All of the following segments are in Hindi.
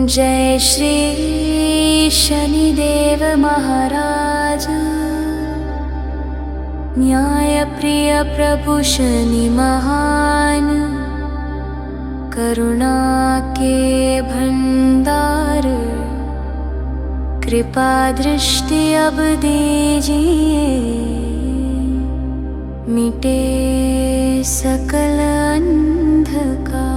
जय श्री शनिदेव महाराज। न्याय प्रिय प्रभु शनि महान, करुणा के भंडार, कृपा दृष्टि अब दीजिए, मिटे सकल अंधकार।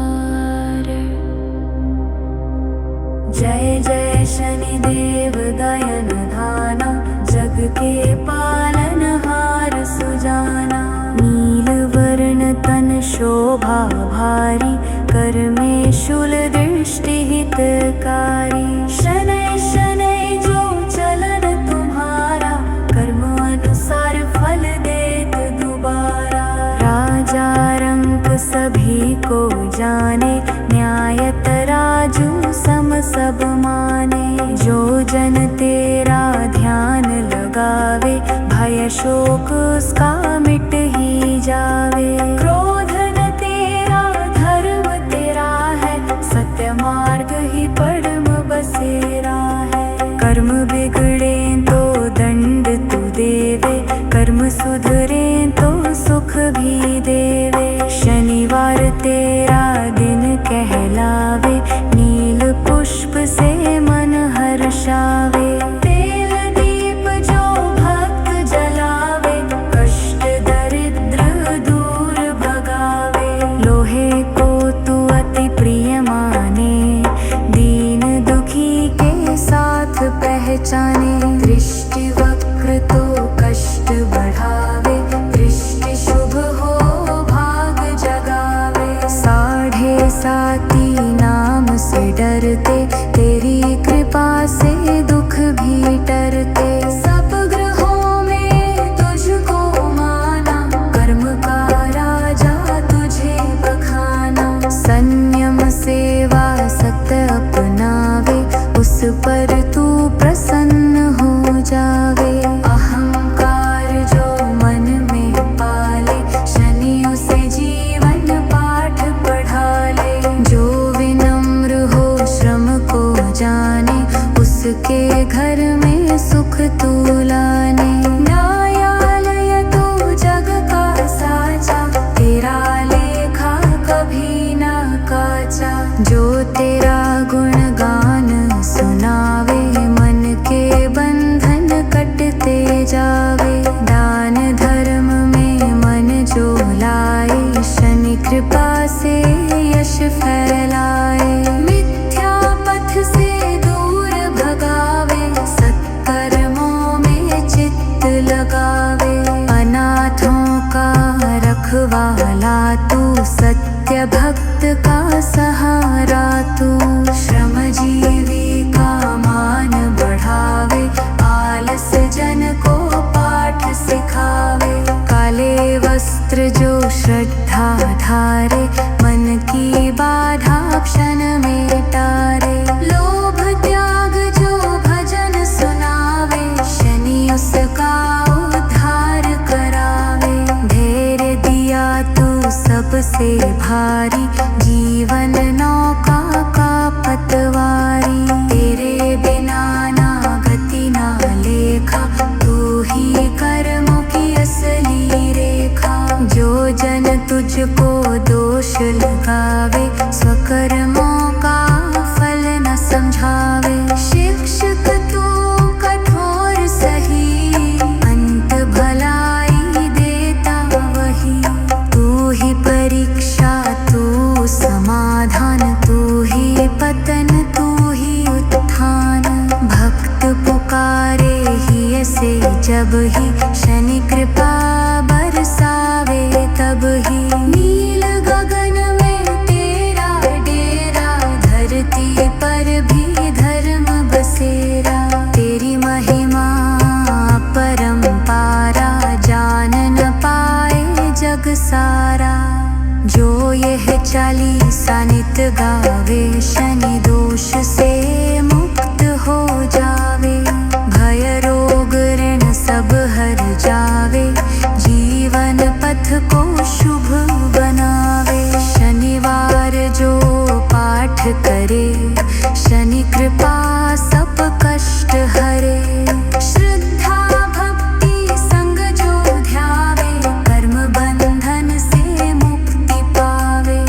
जय जय शनिदेव दयन धाना, जग के पालनहार सुजाना। नील वर्ण तन शोभा भारी, कर में शूल दृष्टि हितकारी। शनै शनै जो चलन तुम्हारा, कर्म अनुसार फल देत दुबारा। राजा रंक सभी को जाने, न्याय तराजू सम सब माने। जो जन तेरा ध्यान लगावे, भय शोक उसका मिट ही जावे। क्रोध न तेरा धर्म तेरा है, सत्य मार्ग ही परम बसेरा है। कर्म बिगड़े तो दंड तू देवे, कर्म सुधरे तो सुख भी देवे। शनिवार तेरा दिन कहलावे, नील पुष्प से मन हर्षावे। तेल दीप जो भक्त जलावे, कष्ट दरिद्र दूर भगावे। लोहे को तू अति प्रिय माने, दीन दुखी के साथ पहचाने। दृष्टि वक्र तो कष्ट बढ़ावे, दृष्टि शुभ हो भाग जगावे। साढ़े साती नाम से डरते, तेरी कृपा से दुख भी टरते। सब ग्रहों में तुझको माना, कर्म का राजा तुझे बखाना। संयम सेवा सत्य अपनावे, उस पर तू प्रसन्न हो जावे। अहंकार जो मन में पाले, शनि उसे जीवन पाठ पढ़ा ले। जो विनम्र हो श्रम को जाने, उसके घर में सुख तू लाने। न्यायालय तू जग का साचा, तेरा लेखा कभी ना काचा। जो तेरा गुणगान सुनावे, मन के बंधन कटते जावे। दान धर्म में मन जो लाए, शनि कृपा से यश फैलाए। मिथ्या पथ से दूर भगावे, सत्कर्मों में चित्त लगावे। अनाथों का रखवाला तू, सत्य भक्त का सहारा तू। श्रमजीवी का मान बढ़ावे, आलस जन को पाठ सिखावे। काले वस्त्र जो श्रद्धा धारे, मन की बाधा क्षण में टारे। लोभ त्याग जो भजन सुनावे, शनि उसका उद्धार करावे। धैर्य दिया तू सबसे भारी, जीवन नौका का पतवारी। तेरे बिना ना गति ना लेखा, तू ही कर्मों की असली रेखा। जो जन तुझको दोष लगावे, स्वकर्मों का फल न समझावे। शिक्षक तू कठोर सही, अंत भलाई देता वही। तू ही परीक्षा तू समाधान, तू ही पतन तू ही उत्थान। भक्त पुकारे ही ऐसे जब ही, शनि कृपा बरसावे तब ही। नील गगन में तेरा डेरा, धरती पर भी धर्म बसेरा। तेरी महिमा परंपारा, जान न पाए जग सारा। जो यह चालीसा नित गावे, शनि दोष से मुक्त हो जावे। भय रोग ऋण सब हर जावे, जीवन पथ को शुभ बनावे। शनिवार जो पाठ करे, शनि कृपा सब कष्ट हरे। श्रद्धा भक्ति संग जो ध्यावे, कर्म बंधन से मुक्ति पावे।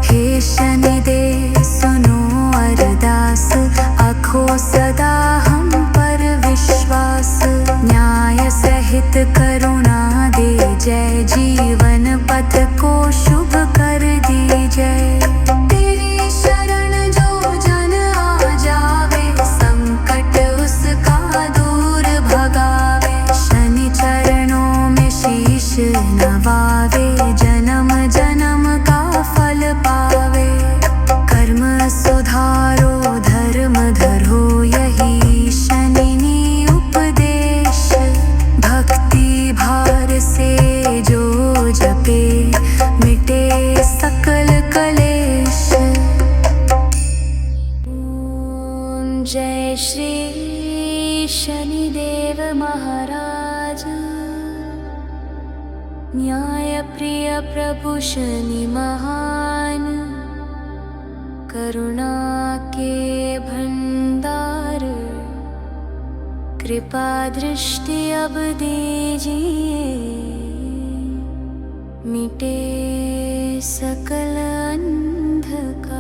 हे शनि देव सुनो अरदास, आखो सदा हम पर विश्वास। न्याय सहित करुणा दे जय, जीवन पथ को शुभ कर दीजय। तेरी शरण जो जन आ जावे, संकट उसका दूर भगावे। शनि चरणों में शीश नवावे, जन्म जन्म का फल पावे। कर्म सुधारो धर्म धरो, यही शनि नी उपदेश। भक्ति भार से जो जपे, मिटे सकल कलेश। ओम जय श्री शनिदेव महाराज। न्याय प्रिय प्रभु शनि महान, करुणा के भंडार। कृपा दृष्टि अब दीजिए, मिटे सकल अंधकार।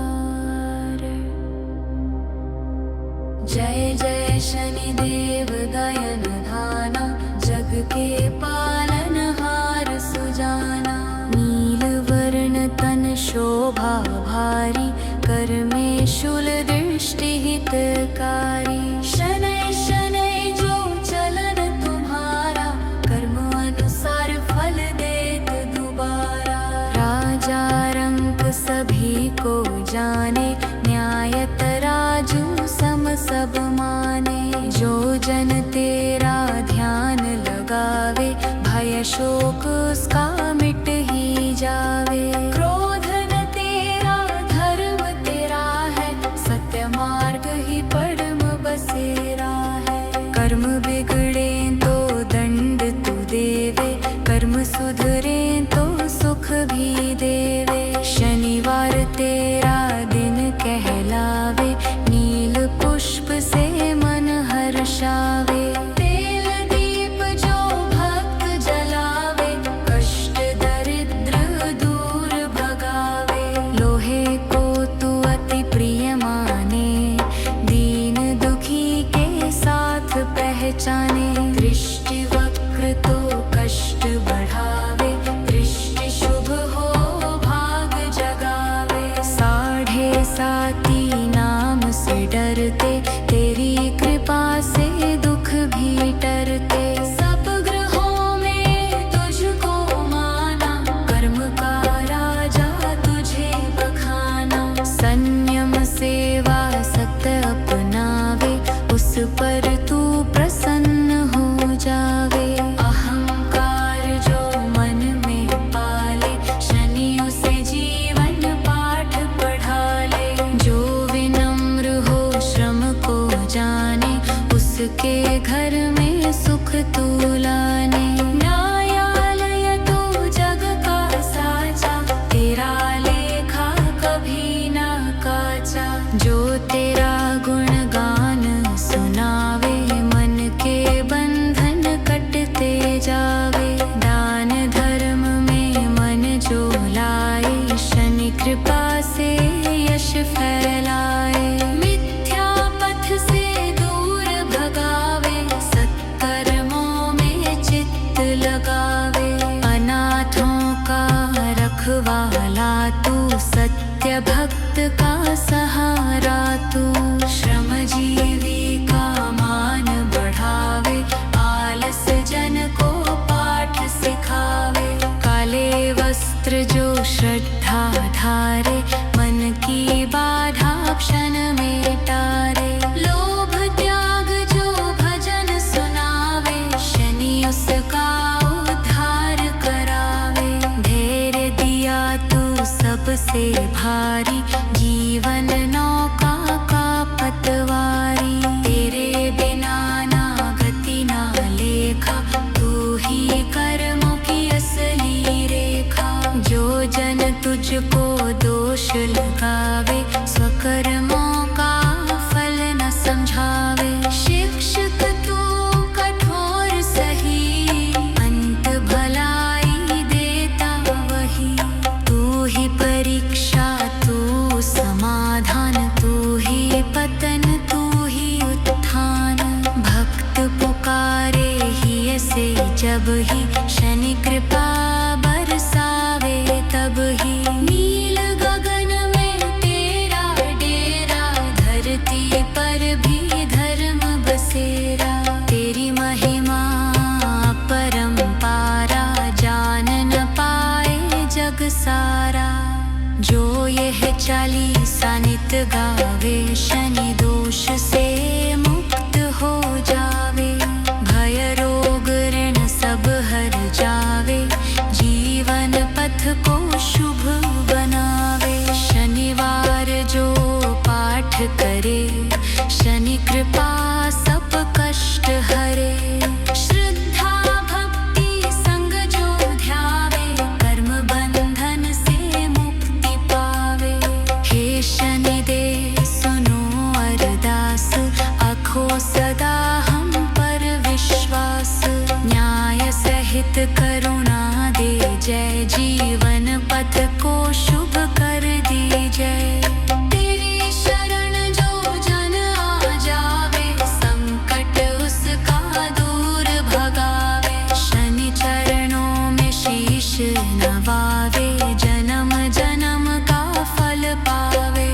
जय जय शनिदेव दयन धाना, जग के पालनहार सुजाना। नील वर्ण तन शोभा भारी, कर में शूल दृष्टि हितकारी। शनै शनै जो चलन तुम्हारा, कर्म अनुसार फल देत दुबारा। राजा रंक सभी को जाने, न्याय तराजू सम सब माने। जो जन तेरा ध्यान लगावे, भय शोक उसका मिट ही जावे। क्रोध न तेरा धर्म तेरा है, सत्य मार्ग ही परम बसेरा है। कर्म बिगड़े तो दंड तू देवे, कर्म सुधरे तो सुख भी देवे। शनिवार तेरा दिन कहलावे, नील पुष्प से मन हर्षावे। तेल दीप जो भक्त जलावे, कष्ट दरिद्र दूर भगावे। लोहे को तू अति प्रिय माने, दीन दुखी के साथ पहचाने। दृष्टि वक्र तो कष्ट बढ़ावे, दृष्टि शुभ हो भाग जगावे। साढ़े साती नाम से डरते, तेरी कृपा से दुख भी टरते। सब ग्रहों में तुझको माना, कर्म का राजा तुझे बखाना। संयम सेवा सत्य अपनावे, उस पर तू प्रसन्न हो जावे। अहंकार जो मन में पाले, शनि उसे जीवन पाठ पढ़ा ले। जो विनम्र हो श्रम को जाने, उसके घर में सुख तू लाने। न्यायालय तू जग का साचा, तेरा लेखा कभी ना काचा। जो तेरा गुणगान सुनावे, मन के बंधन कटते जावे। दान धर्म में मन जो लाए, शनि कृपा से यश फैलाए। मिथ्या पथ से दूर भगावे, सत्कर्मों में चित्त लगावे। अनाथों का रखवाला तू, सत्य भक्त का सहारा तू। श्रमजीवी का मान बढ़ावे, आलस जन को पाठ सिखावे। काले वस्त्र जो श्रद्धा धारे, मन की बाधा क्षण में टारे। लोभ त्याग जो भजन सुनावे, शनि उसका उद्धार करावे। धैर्य दिया तू सबसे भारी, जीवन नौका का पतवारी। तेरे बिना ना गति ना लेखा, तू ही कर्मों की असली रेखा। जो जन तुझको दोष लगावे, स्वकर्मों का तब ही शनि कृपा बरसावे, तब ही नील गगन में तेरा डेरा, धरती पर भी धर्म बसेरा। तेरी महिमा परंपारा, जान न पाए जग सारा। जो यह 40 नित गावे, शनि दोष से मुक्त हो जावे। भय रोग ऋण सब हर जावे, जीवन पथ को शुभ बनावे। शनिवार जो पाठ करे, शनि कृपा सब कष्ट हरे। श्रद्धा भक्ति संग जो ध्यावे, कर्म बंधन से मुक्ति पावे। हे शनि देव सुनो अरदास, आखो सदा हम पर विश्वास। न्याय सहित करुणा दे जय, जीवन पथ को शुभ कर दी जय। तेरी शरण जो जन आ जावे, संकट उसका दूर भगावे। शनि चरणों में शीश नवावे, जन्म जन्म का फल पावे।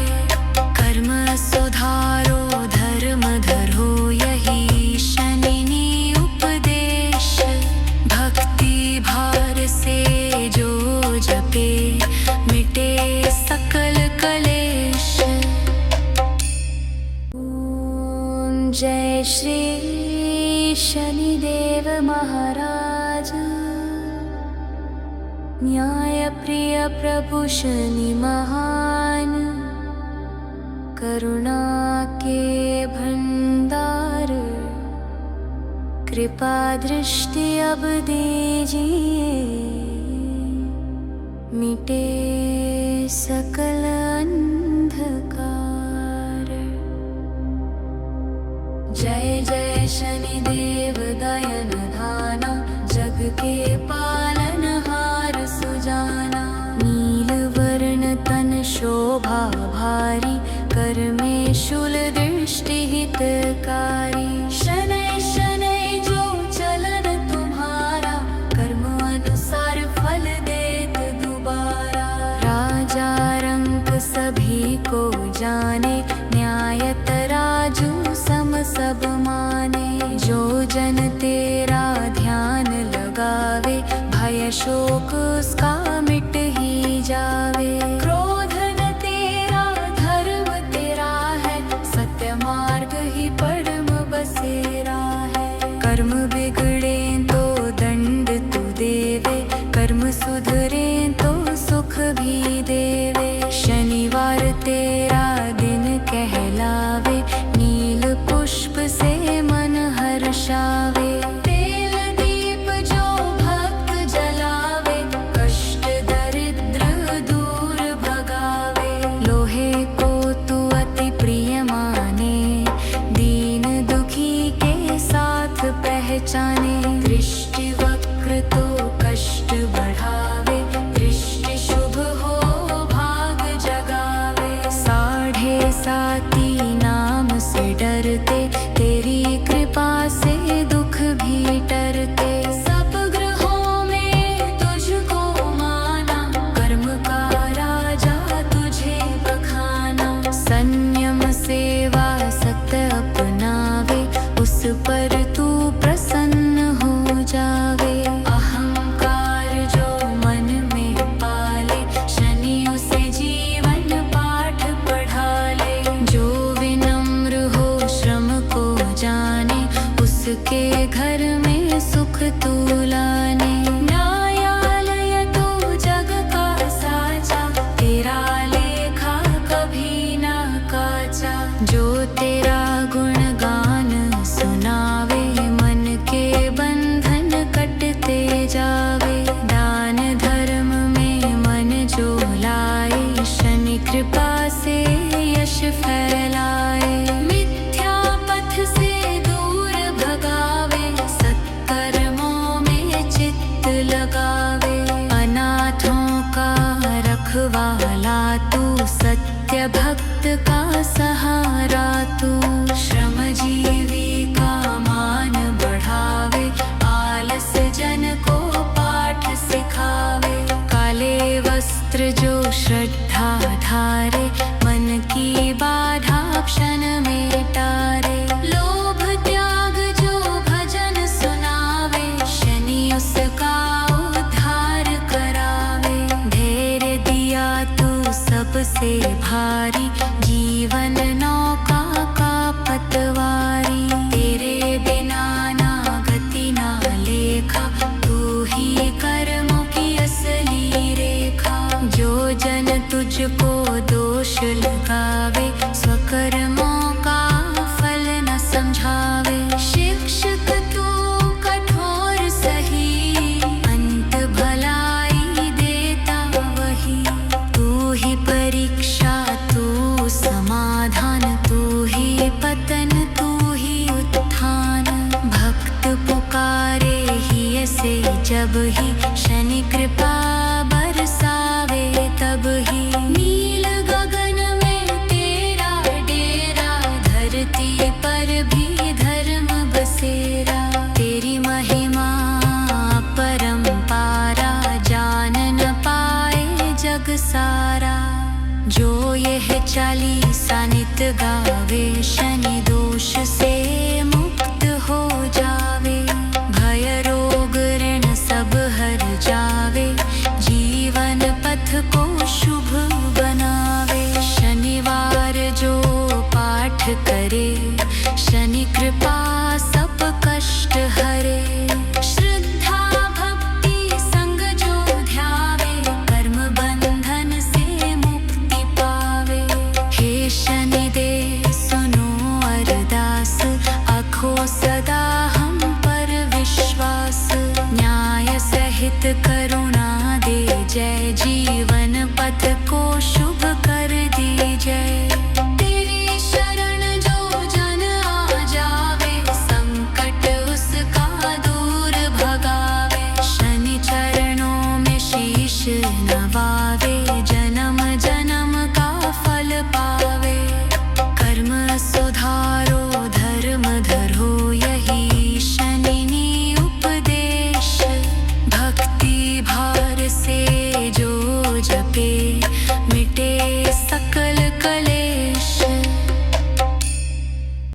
कर्म सुधारो धर्म धरो, यही शनि नी उपदेश। भक्ति भार से जो जपे, मिटे सकल कलेश। ओम जय श्री शनिदेव महाराज। न्याय प्रिय प्रभु शनि महान, करुणा के भंडार। कृपा दृष्टि अब दीजिए, मिटे सकल अंधकार। जय जय शनिदेव दयन धाना, जग के पालनहार सुजाना। नील वर्ण तन शोभा भारी, कर में शूल दृष्टि हितकारी। शनै शनै जो चलन तुम्हारा, कर्म अनुसार फल देत दुबारा। राजा रंक सभी को जाने, न्याय तराजू सम सब माने। जो जन तेरा ध्यान लगावे, भय शोक उसका मिट ही जावे। क्रोध न तेरा धर्म तेरा है, सत्य मार्ग ही परम बसेरा है। कर्म बिगड़े तो दंड तू देवे, कर्म सुधरे तो सुख भी देवे। शनिवार तेरा दिन कहलावे, नील पुष्प से मन हर्षावे। तेल दीप जो भक्त जलावे, कष्ट दरिद्र दूर भगावे। लोहे को तू अति प्रिय माने, दीन दुखी के साथ पहचाने। दृष्टि वक्र तो कष्ट बढ़ावे, दृष्टि शुभ हो भाग जगावे। 7.5 नाम से डरते, तेरी कृपा से दुख भी टरते। सब ग्रहों में तुझको माना, कर्म का राजा तुझे बखाना। संयम सेवा सत्य अपनावे, उस पर तू प्रसन्न हो जावे। अहंकार जो मन में पाले, शनि उसे जीवन पाठ पढ़ा ले। जो विनम्र हो श्रम को जाने, उसके घर में सुख तू लाने। न्यायालय तो जग का साचा, तेरा लेखा कभी ना काचा। जो तेरा गुणगान सुनावे, मन के बंधन कटते जावे। दान धर्म में मन जो लाए, शनि कृपा से यश फैलाए। मिथ्या पथ से दूर भगावे, सत्कर्मों में चित्त लगावे। अनाथों का रखवाला तू, सत्य भक्त का सहारा तू। श्रमजीवी का मान बढ़ावे, आलस जन क्षण में टारे। लोभ त्याग जो भजन सुनावे, शनि उसका उद्धार करावे। धैर्य दिया तू सबसे भारी, जीवन नौका का पतवारी। तेरे बिना ना गति ना लेखा, तू ही कर्मों की असली रेखा। जो जन तुझको दोष लगावे, स्वकर्मों का फल न समझावे। शिक्षक तू कठोर सही, अंत भलाई देता वही। तू ही परीक्षा तू समाधान, तू ही पतन तू ही उत्थान। भक्त पुकारे ही ऐसे जब ही, शनि कृपा बरसावे तब ही। नील गगन में तेरा डेरा, धरती पर भी धर्म बसेरा। तेरी महिमा परंपारा, जान न पाए जग सारा। जो यह चालीसा नित गावे, शनि दोष से मुक्त हो जावे। भय रोग ऋण सब हर जावे, जीवन पथ को शुभ बनावे। शनिवार जो पाठ करे, शनि कृपा